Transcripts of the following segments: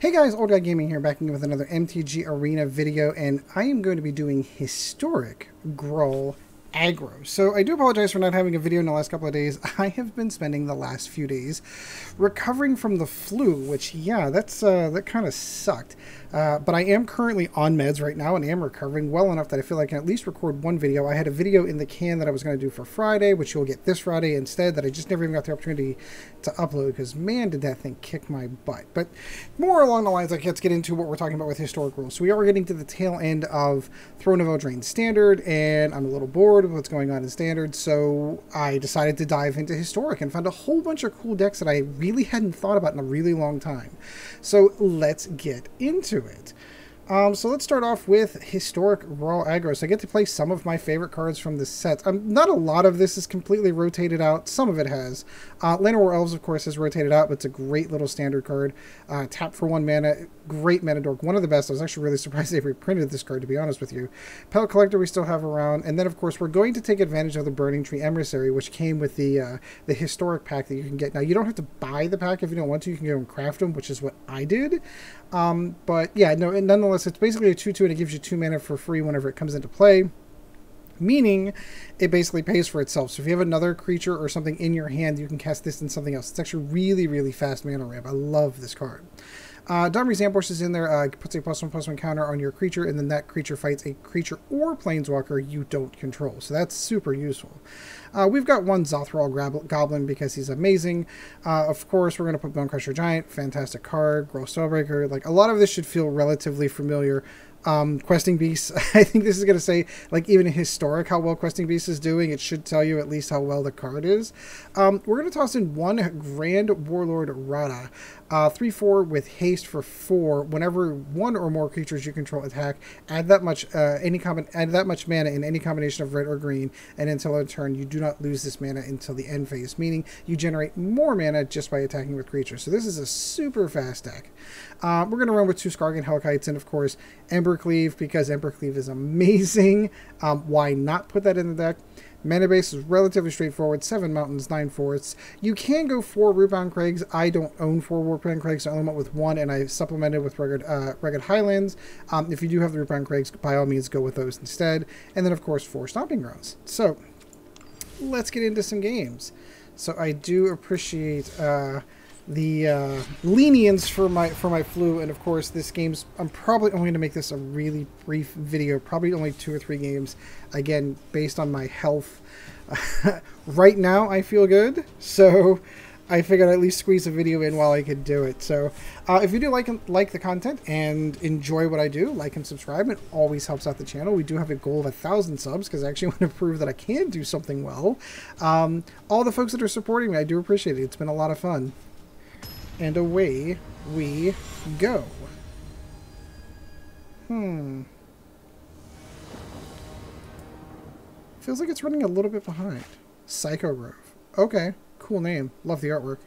Hey guys, Old Guy Gaming here, back again with another MTG Arena video, and I am going to be doing historic Gruul Aggro. So I do apologize for not having a video in the last couple of days. I have been spending the last few days recovering from the flu, which, yeah, that kind of sucked. But I am currently on meds right now and I am recovering well enough that I feel like I can at least record one video. I had a video in the can that I was going to do for Friday, which you'll get this Friday instead, that I just never even got the opportunity to upload because, man, did that thing kick my butt. But more along the lines, let's get into what we're talking about with historic rules. So we are getting to the tail end of Throne of Eldraine Standard, and I'm a little bored with what's going on in Standard, so I decided to dive into historic and found a whole bunch of cool decks that I really hadn't thought about in a really long time. So let's get into it. So let's start off with historic Gruul Aggro. So I get to play some of my favorite cards from this set. Not a lot of this is completely rotated out. Some of it has. Llanowar Elves, of course, has rotated out, but it's a great little standard card. Tap for 1 mana. Great mana dork. One of the best. I was actually really surprised they reprinted this card, to be honest with you. Pelt Collector we still have around. And then, of course, we're going to take advantage of the Burning-Tree Emissary, which came with the historic pack that you can get. Now, you don't have to buy the pack if you don't want to. You can go and craft them, which is what I did. But yeah, no, and nonetheless, it's basically a 2/2 and it gives you 2 mana for free whenever it comes into play, meaning it basically pays for itself. So if you have another creature or something in your hand, you can cast this in something else. It's actually really, really fast mana ramp. I love this card. Domri's Ambush is in there, puts a +1/+1 counter on your creature, and then that creature fights a creature or planeswalker you don't control. So that's super useful. We've got one Zhur-Taa Goblin because he's amazing. Of course, we're going to put Bonecrusher Giant, fantastic card, Gruul Spellbreaker. Like, a lot of this should feel relatively familiar. Questing Beasts, I think this is going to say, like, even historic how well Questing Beasts is doing. It should tell you at least how well the card is. We're going to toss in one Grand Warlord Radha. 3/4 with haste for 4. Whenever one or more creatures you control attack, add that much mana in any combination of red or green, and until a turn you do not lose this mana until the end phase, meaning you generate more mana just by attacking with creatures. So this is a super fast deck. We're going to run with 2 Skarrgan Hellkites and, of course, Embercleave, because Embercleave is amazing. Why not put that in the deck? Mana base is relatively straightforward. 7 mountains, 9 forests. You can go 4 Rootbound Crags. I don't own 4 Rootbound Crags. I only went with 1, and I supplemented with Rugged Highlands. If you do have the Rootbound Crags, by all means, go with those instead. And then, of course, 4 Stomping Grounds. So let's get into some games. So I do appreciate the lenience for my flu, and of course this game's, I'm probably only going to make this a really brief video, probably only 2 or 3 games, again based on my health. Right now I feel good, so I figured I'd at least squeeze a video in while I could do it. So if you do like the content and enjoy what I do, like and subscribe. It always helps out the channel. We do have a goal of 1,000 subs because I actually want to prove that I can do something well. All the folks that are supporting me, I do appreciate it. It's been a lot of fun. And away we go. Feels like it's running a little bit behind. Psycho Grove. Okay, cool name. Love the artwork.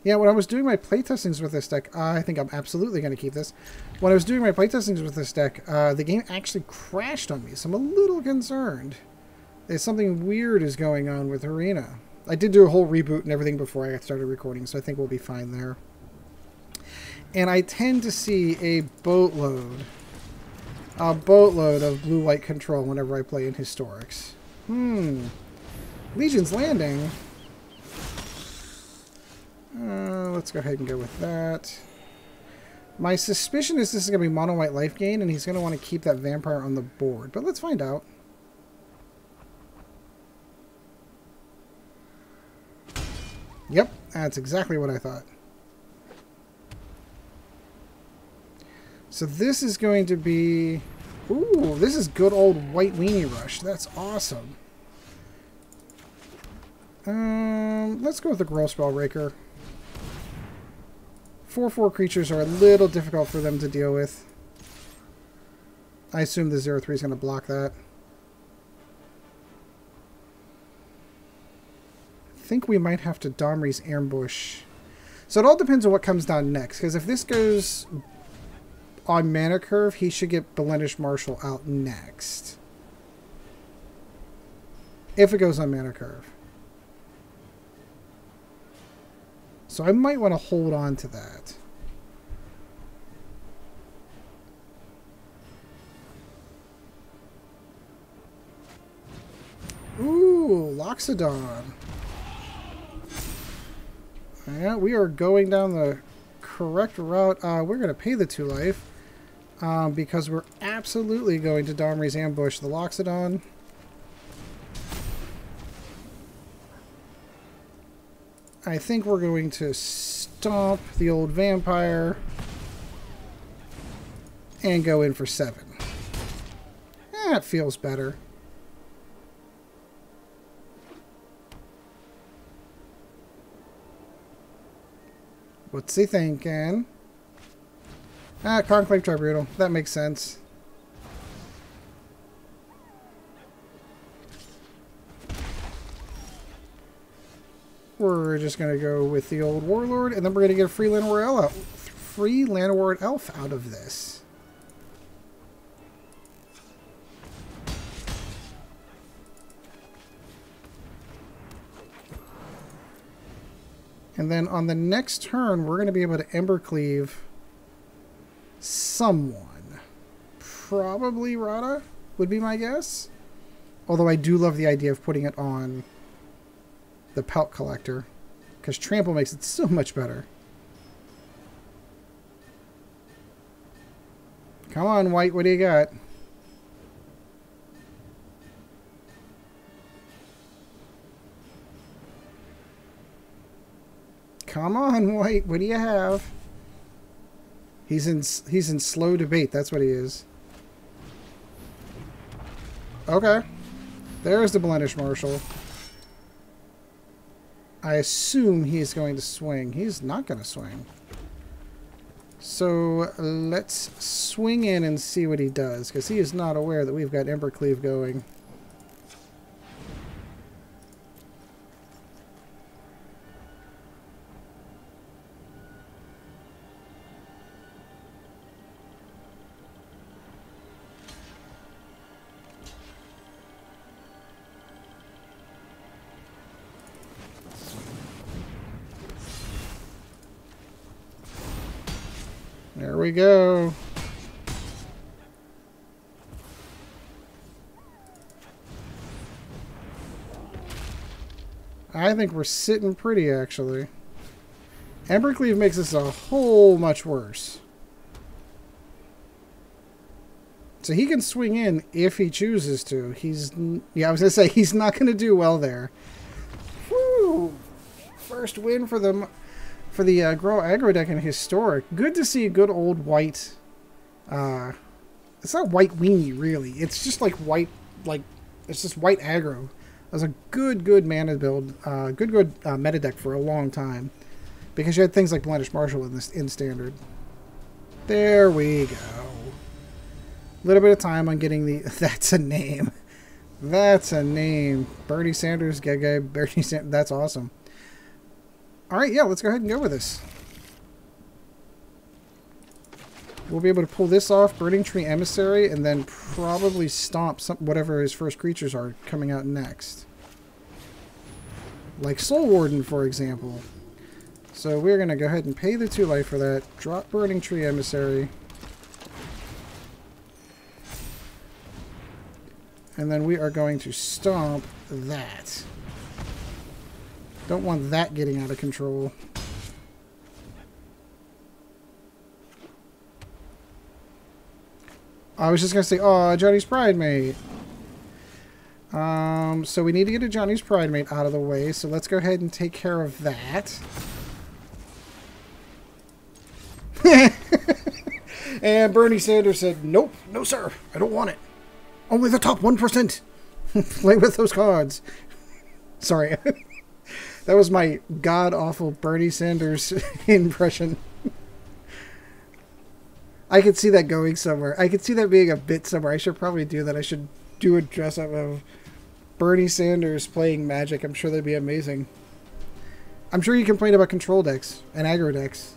Yeah, when I was doing my playtestings with this deck, I think I'm absolutely going to keep this. When I was doing my playtestings with this deck, the game actually crashed on me, so I'm a little concerned. There's something weird is going on with Arena. I did do a whole reboot and everything before I got started recording, so I think we'll be fine there. And I tend to see a boatload of blue-white control whenever I play in Historics. Legion's Landing. Let's go ahead and go with that. My suspicion is this is going to be mono-white life gain, and he's going to want to keep that vampire on the board. But let's find out. Yep, that's exactly what I thought. So this is going to be... Ooh, this is good old White Weenie Rush. That's awesome. Let's go with the Gruul Spellbreaker. 4/4 creatures are a little difficult for them to deal with. I assume the 0/3 is going to block that. I think we might have to Domri's Ambush. So it all depends on what comes down next, because if this goes on mana curve, he should get Belenish Marshal out next. If it goes on mana curve. So I might want to hold on to that. Ooh, Loxodon. Yeah, we are going down the correct route. We're going to pay the 2 life because we're absolutely going to Domri's ambush the Loxodon. I think we're going to stomp the old vampire and go in for 7. That feels better. What's he thinking? Conclave Tribunal. That makes sense. We're just going to go with the old Warlord, and then we're going to get a free Llanowar Elf out of this. And then on the next turn, we're going to be able to Embercleave someone. Probably Radha would be my guess. Although I do love the idea of putting it on the Pelt Collector, because Trample makes it so much better. Come on, White, what do you got? Come on, White, what do you have? He's in slow debate, that's what he is. Okay. There's the Blemish Marshal. I assume he's going to swing. He's not going to swing. So let's swing in and see what he does, because he is not aware that we've got Embercleave going. There we go. I think we're sitting pretty, actually. Embercleave makes this a whole much worse. So he can swing in if he chooses to. Yeah, I was going to say, he's not going to do well there. Whew! First win for the Gruul Aggro deck in Historic. Good to see good old White. It's not White Weenie, really. It's just like White, it's just White Aggro. It was a good mana build, good meta deck for a long time, because you had things like Blemish Marshal in Standard. There we go. A little bit of time on getting the. That's a name. That's a name. Bernie Sanders, Bernie Sanders. That's awesome. All right, yeah, let's go ahead and go with this. We'll be able to pull this off, Burning-Tree Emissary, and then probably stomp whatever his first creatures are coming out next. Like Soul Warden, for example. So we're going to go ahead and pay the 2 life for that. Drop Burning-Tree Emissary. And then we are going to stomp that. Don't want that getting out of control. I was just going to say, oh, Johnny's Pridemate. So we need to get a Johnny's Pridemate out of the way. So let's go ahead and take care of that. And Bernie Sanders said, nope, no sir, I don't want it. Only the top 1%. Play with those cards. Sorry. That was my god-awful Bernie Sanders impression. I could see that going somewhere. I could see that being a bit somewhere. I should probably do that. I should do a dress-up of Bernie Sanders playing Magic. I'm sure that'd be amazing. I'm sure you complain about control decks and aggro decks.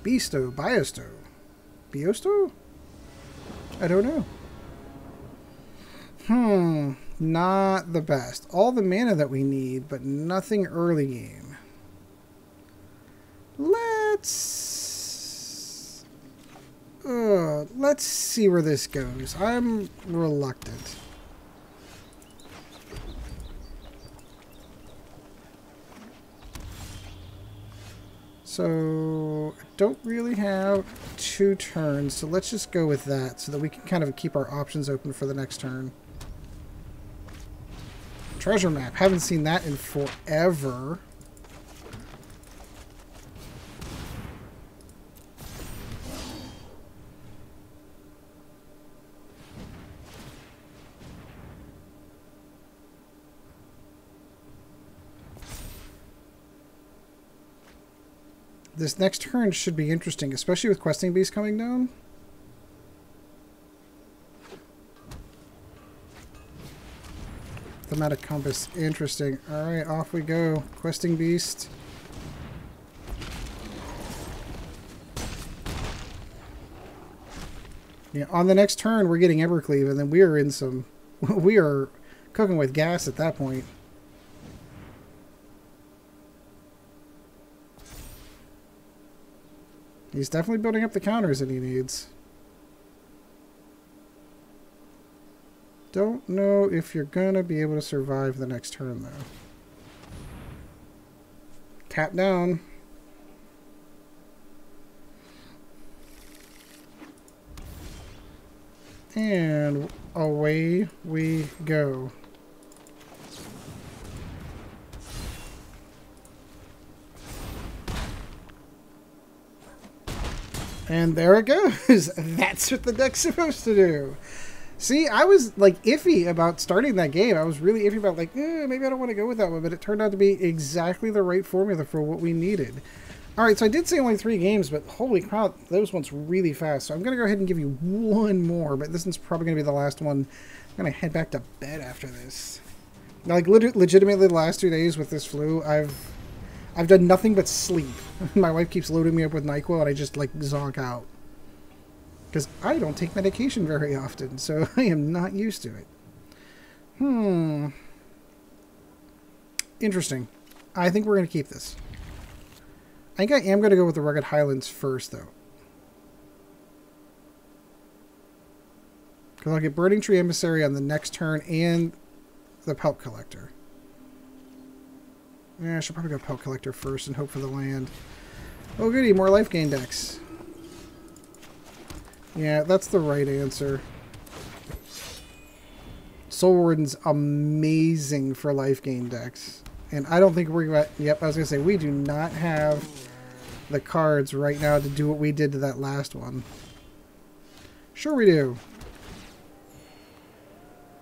Beasto, Biosto. Biosto? I don't know. Not the best. All the mana that we need, but nothing early game. Let's see where this goes. I'm reluctant. So, I don't really have 2 turns, so let's just go with that so that we can kind of keep our options open for the next turn. Treasure map. Haven't seen that in forever. This next turn should be interesting, especially with Questing Beast coming down. Thematic Compass. Interesting. Alright, off we go. Questing Beast. Yeah, on the next turn, we're getting Embercleave, and then we are in some... we are cooking with gas at that point. He's definitely building up the counters that he needs. Don't know if you're gonna be able to survive the next turn, though. Tap down. And away we go. And there it goes. That's what the deck's supposed to do. See, I was like iffy about starting that game. I was really iffy about like, maybe I don't want to go with that one, but it turned out to be exactly the right formula for what we needed. All right, so I did say only 3 games, but holy crap, those ones really fast. So I'm going to go ahead and give you one more, but this one's probably going to be the last one. I'm going to head back to bed after this. Like, legitimately, the last 2 days with this flu, I've done nothing but sleep. My wife keeps loading me up with NyQuil, and I just, like, zonk out. Because I don't take medication very often, so I am not used to it. Interesting. I think we're going to keep this. I think I am going to go with the Rugged Highlands first, though. Because I'll get Burning-Tree Emissary on the next turn and the Pelt Collector. Yeah, I should probably go Pelt Collector first and hope for the land. Oh goody, more life gain decks. Yeah, that's the right answer. Soul Warden's amazing for life gain decks. And I don't think we're going to... Yep, I was going to say, we do not have the cards right now to do what we did to that last one. Sure we do.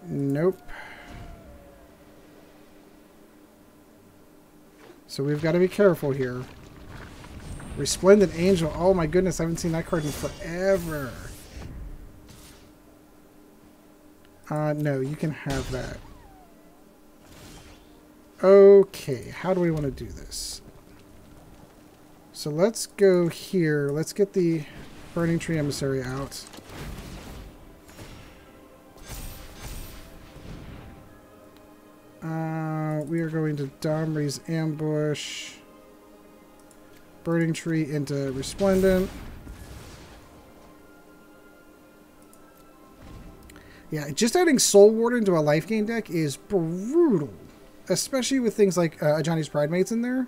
Nope. So we've got to be careful here. Resplendent Angel. Oh my goodness, I haven't seen that card in forever. No, you can have that. Okay, how do we want to do this? So let's go here. Let's get the Burning-Tree Emissary out. We are going to Domri's Ambush. Burning Tree into Resplendent. Yeah, just adding Soul Warden to a life gain deck is brutal. Especially with things like Johnny's Pridemates in there.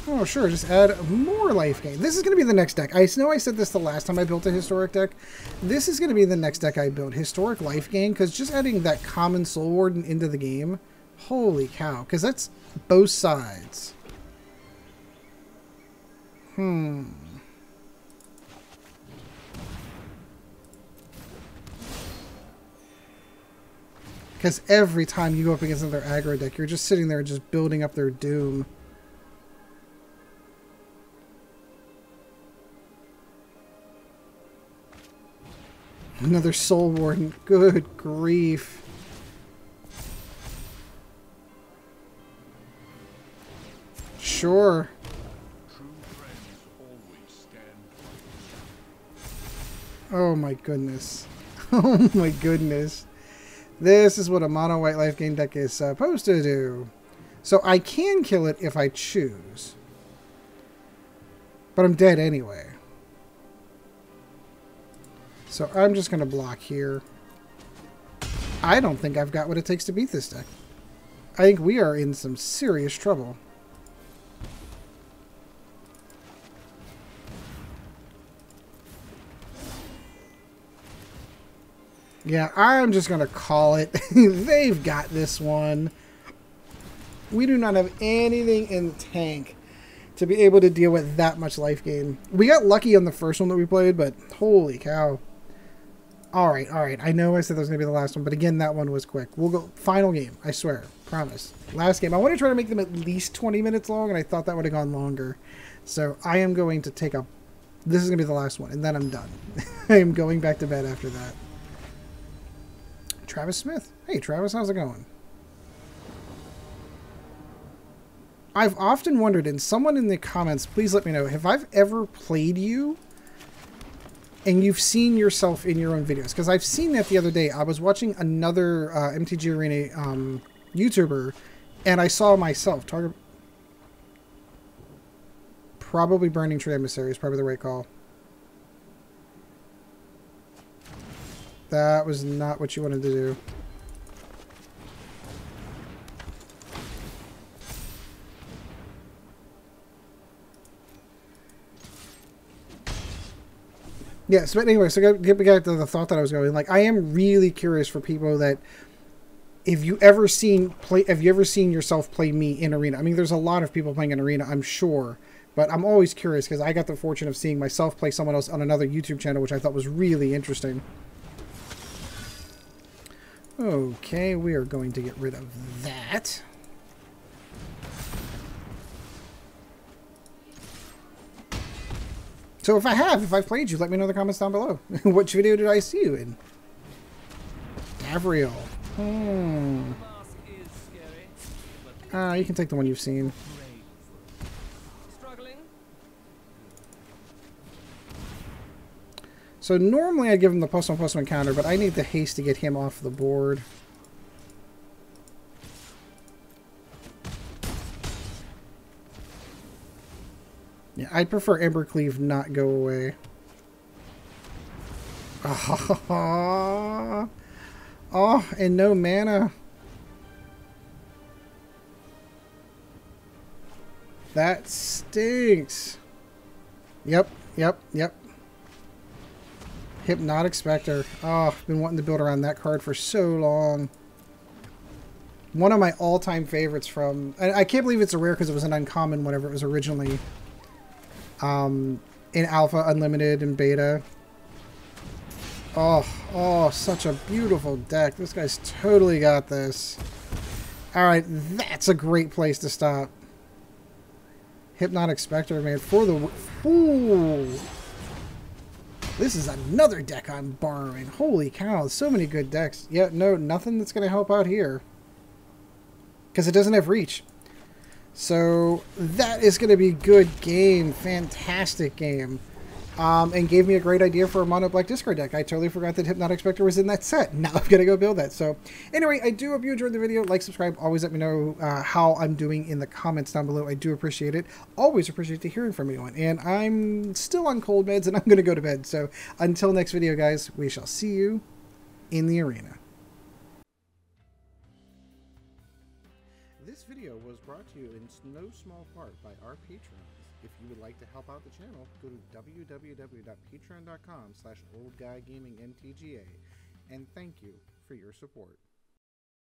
Oh, sure, just add more life gain. This is going to be the next deck. I know I said this the last time I built a Historic deck. This is going to be the next deck I build. Historic life gain, because just adding that common Soul Warden into the game, holy cow, because that's both sides. Because every time you go up against another aggro deck, you're just sitting there just building up their doom. Another Soul Warden. Good grief. Sure. Oh my goodness. Oh my goodness. This is what a mono white life gain deck is supposed to do. So I can kill it if I choose. But I'm dead anyway. So I'm just going to block here. I don't think I've got what it takes to beat this deck. I think we are in some serious trouble. Yeah, I'm just going to call it. They've got this one. We do not have anything in the tank to be able to deal with that much life gain. We got lucky on the first one that we played, but holy cow. Alright, alright. I know I said that was going to be the last one, but again, that one was quick. We'll go. Final game, I swear. Promise. Last game. I want to try to make them at least 20 minutes long, and I thought that would have gone longer. So I am going to take a... This is going to be the last one, and then I'm done. I am going back to bed after that. Travis Smith. Hey, Travis, how's it going? I've often wondered, and someone in the comments, please let me know, have I ever played you and you've seen yourself in your own videos? Because I've seen that the other day. I was watching another MTG Arena YouTuber, and I saw myself. Probably Burning-Tree Emissary is probably the right call. That was not what you wanted to do. Yes, but anyway, so get back to the thought that I was going. Like, I am really curious for people that, if you ever seen yourself play me in Arena? I mean, there's a lot of people playing in Arena, I'm sure, but I'm always curious because I got the fortune of seeing myself play someone else on another YouTube channel, which I thought was really interesting. Okay, we are going to get rid of that. So if I've played you, let me know in the comments down below. Which video did I see you in? Gabriel. You can take the one you've seen. So normally I'd give him the +1/+1 counter, but I need the haste to get him off the board. Yeah, I'd prefer Embercleave not go away. Oh, and no mana. That stinks. Yep. Hypnotic Spectre. Oh, I've been wanting to build around that card for so long. One of my all-time favorites from... I can't believe it's a rare because it was an uncommon whenever it was originally in Alpha, Unlimited, and Beta. Oh, such a beautiful deck. This guy's totally got this. Alright, that's a great place to stop. Hypnotic Spectre, man. For the... Ooh! This is another deck I'm borrowing. Holy cow, so many good decks. Yeah, no, nothing that's going to help out here. Because it doesn't have reach. So, that is going to be good game. Fantastic game. And gave me a great idea for a mono black discard deck. I totally forgot that Hypnotic Spectre was in that set. Now I'm going to go build that. So, anyway, I do hope you enjoyed the video. Like, subscribe. Always let me know how I'm doing in the comments down below. I do appreciate it. Always appreciate hearing from anyone. And I'm still on cold meds, and I'm going to go to bed. So, until next video, guys, we shall see you in the arena. This video was brought to you in no small part by our patrons. If you would like to help out the channel, go to www.patreon.com/oldguygamingmtga, and thank you for your support.